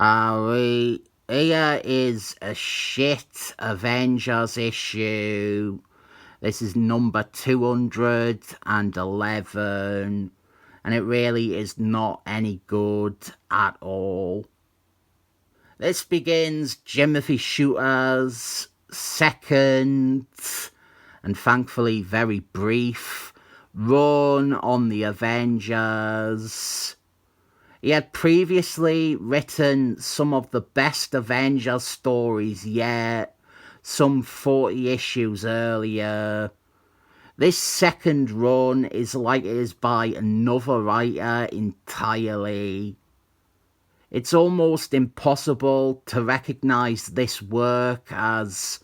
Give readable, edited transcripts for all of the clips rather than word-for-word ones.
Here is a shit Avengers issue. This is number 211, and it really is not any good at all. This begins Timothy Shooter's second, and thankfully very brief, run on the Avengers. He had previously written some of the best Avengers stories yet, some 40 issues earlier. This second run is like it is by another writer entirely. It's almost impossible to recognise this work as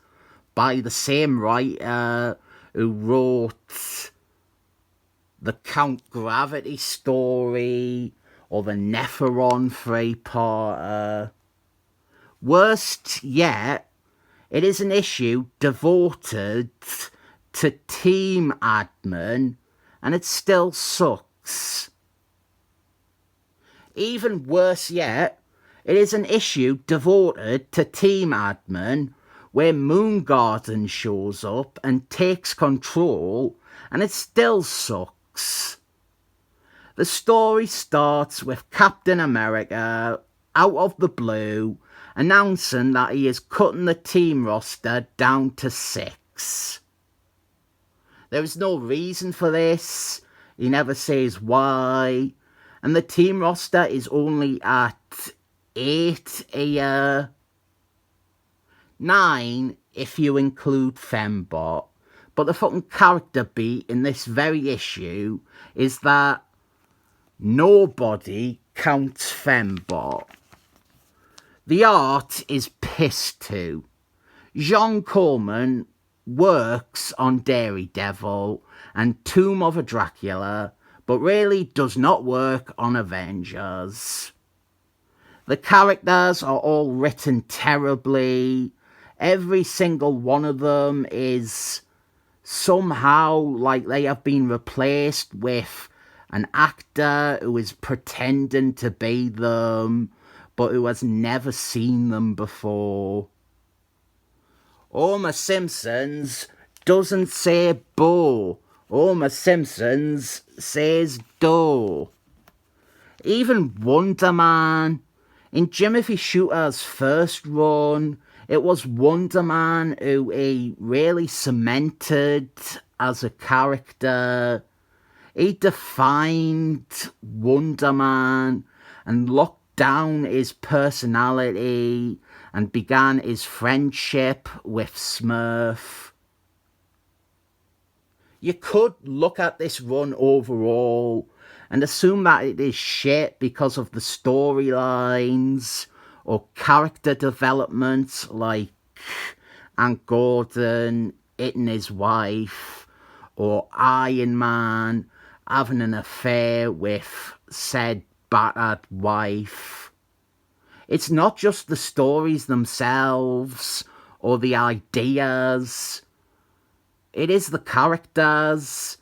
by the same writer who wrote the Count Gravity story or the Nephron three-parter. Worst yet, it is an issue devoted to Team Admin, and it still sucks. Even worse yet, it is an issue devoted to Team Admin, where Moondragon shows up and takes control, and it still sucks. The story starts with Captain America, out of the blue, announcing that he is cutting the team roster down to 6. There is no reason for this, he never says why, and the team roster is only at 8 here. 9 if you include Fembot, but the fucking character beat in this very issue is that nobody counts Fembot. The art is piss too. Jean Coleman works on Daredevil and Tomb of a Dracula, but really does not work on Avengers. The characters are all written terribly. Every single one of them is somehow like they have been replaced with an actor who is pretending to be them, but who has never seen them before. Homer Simpson's doesn't say Bo. Homer Simpson's says Do. Even Wonder Man. In Timothy Shooter's first run, it was Wonder Man who he really cemented as a character. He defined Wonder Man and locked down his personality and began his friendship with Smurf. You could look at this run overall and assume that it is shit because of the storylines or character development, like Aunt Gordon hitting his wife, or Iron Man having an affair with said battered wife. It's not just the stories themselves or the ideas. It is the characters.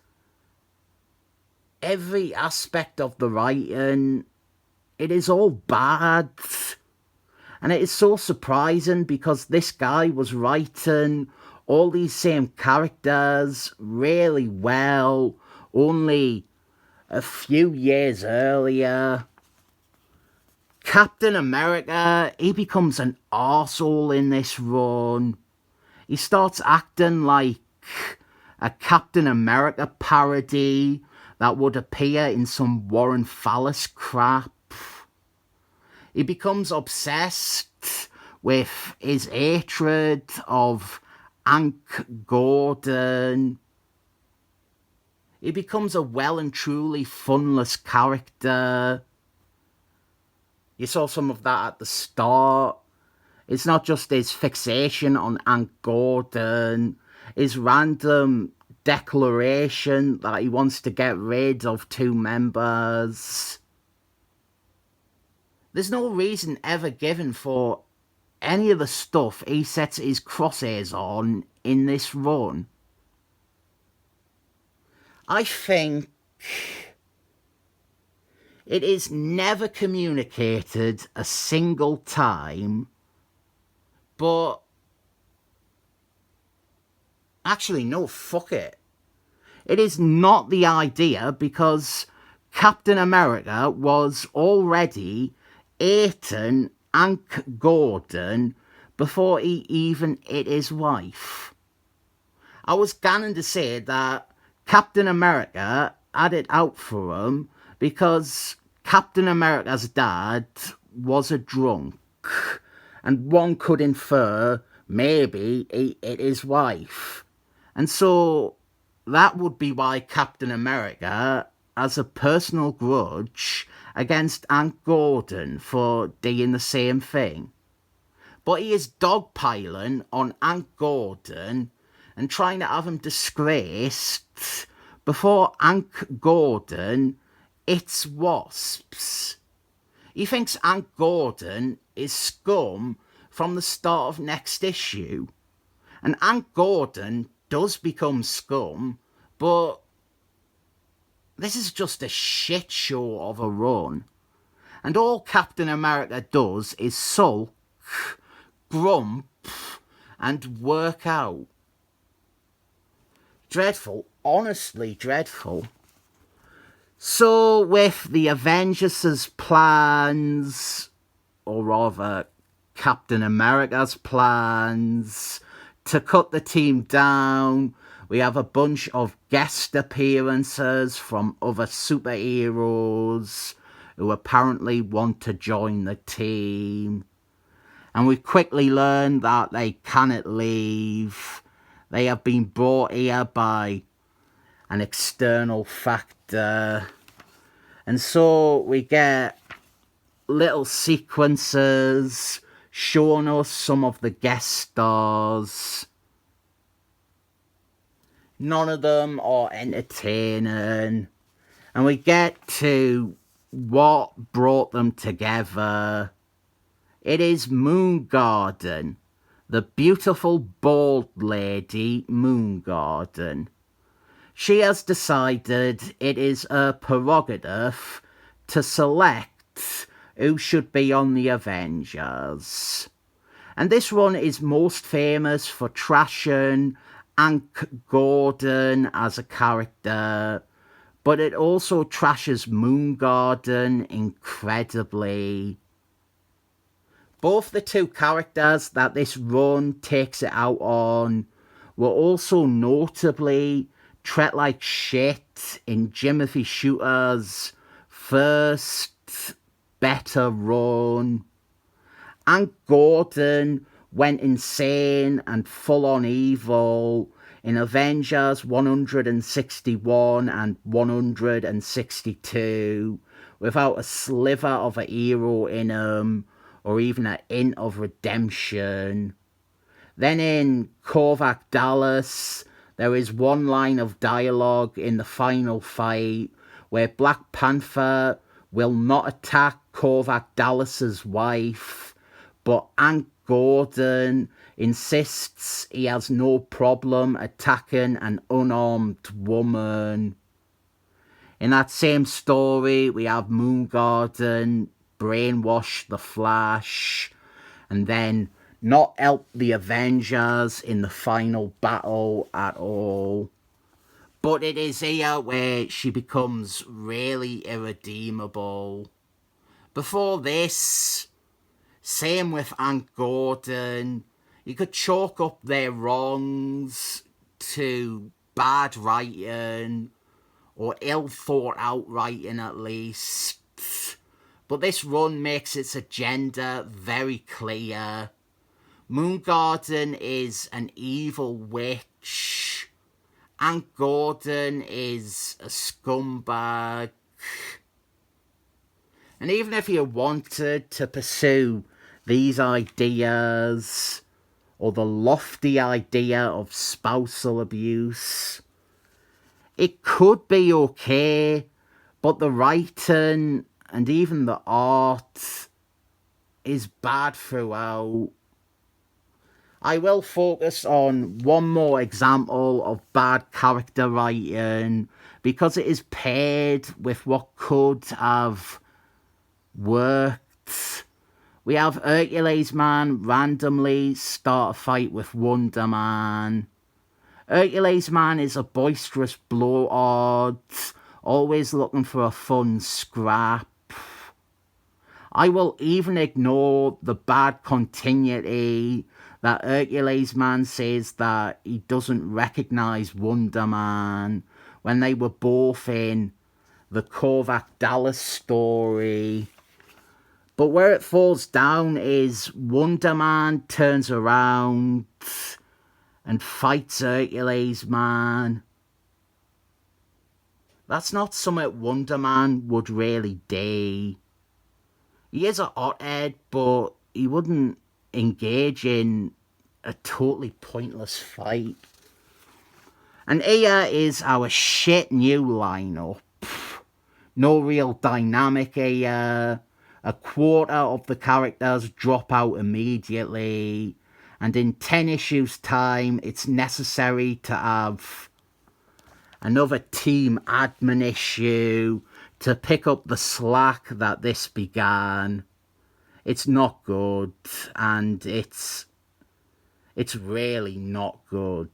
Every aspect of the writing, it is all bad. And it is so surprising because this guy was writing all these same characters really well only a few years earlier. Captain America, he becomes an arsehole in this run. He starts acting like a Captain America parody that would appear in some Warren Fallis crap. He becomes obsessed with his hatred of Hank Gordon. He becomes a well and truly funless character. You saw some of that at the start. It's not just his fixation on Hank Gordon, his random declaration that he wants to get rid of 2 members. There's no reason ever given for any of the stuff he sets his crosshairs on in this run. I think It is never communicated a single time, but actually, no, fuck it. It is not the idea because Captain America was already eating Hank Gordon before he even hit his wife. I was going to say that Captain America had it out for him because Captain America's dad was a drunk, and one could infer maybe he hit his wife. And so that would be why Captain America has a personal grudge against Hank Gordon for doing the same thing. But he is dogpiling on Hank Gordon and trying to have him disgraced before Hank Gordon hits wasps. He thinks Hank Gordon is scum from the start of next issue. And Hank Gordon does become scum, but this is just a shit show of a run. And all Captain America does is sulk, grump, and work out. Dreadful, honestly dreadful. So with the Avengers' plans, or rather Captain America's plans, to cut the team down, we have a bunch of guest appearances from other superheroes who apparently want to join the team. And we quickly learn that they cannot leave. They have been brought here by an external factor. And so we get little sequences showing us some of the guest stars. None of them are entertaining. And we get to what brought them together. It is Moondragon, the beautiful bald lady Moondragon. She has decided it is her prerogative to select who should be on the Avengers. And this one is most famous for trashing Hank Gordon as a character, but it also trashes Moondragon incredibly. Both the two characters that this run takes it out on were also notably treat like shit in Jimothy Shooter's first better run. Hank Gordon went insane and full on evil in Avengers 161 and 162 without a sliver of a hero in him or even a hint of redemption. Then in Korvac Dallas, there is one line of dialogue in the final fight where Black Panther will not attack Korvac Dallas's wife, but Hank Gordon insists he has no problem attacking an unarmed woman. In that same story, we have Moondragon brainwash the Flash and then not help the Avengers in the final battle at all. But it is here where she becomes really irredeemable. Before this, same with Hank Gordon, you could chalk up their wrongs to bad writing, or ill thought out writing at least. But this run makes its agenda very clear. Moondragon is an evil witch. Hank Gordon is a scumbag. And even if you wanted to pursue these ideas, or the lofty idea of spousal abuse, it could be okay, but the writing and even the art is bad throughout. I will focus on one more example of bad character writing because it is paired with what could have worked. We have Hercules Man randomly start a fight with Wonder Man. Hercules Man is a boisterous blowout, always looking for a fun scrap. I will even ignore the bad continuity that Hercules Man says that he doesn't recognise Wonder Man when they were both in the Korvac Dallas story. But where it falls down is Wonder Man turns around and fights Hercules Man. That's not something Wonder Man would really do. He is a hothead, but he wouldn't engage in a totally pointless fight. And here is our shit new lineup. No real dynamic here. A quarter of the characters drop out immediately. And in 10 issues time, it's necessary to have another team admin issue to pick up the slack that this began. It's not good, and it's really not good.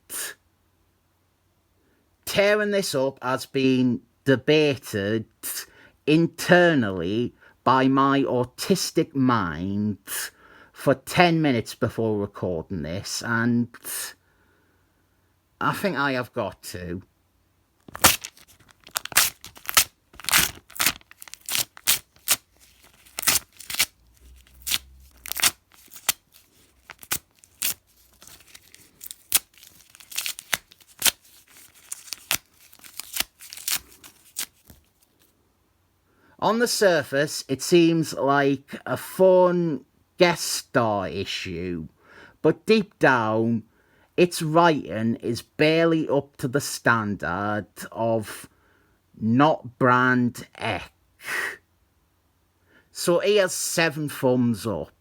Tearing this up has been debated internally by my autistic mind for 10 minutes before recording this, and I think I have got to. On the surface, it seems like a fun guest star issue, but deep down, its writing is barely up to the standard of not brand X. So here's 7 thumbs up.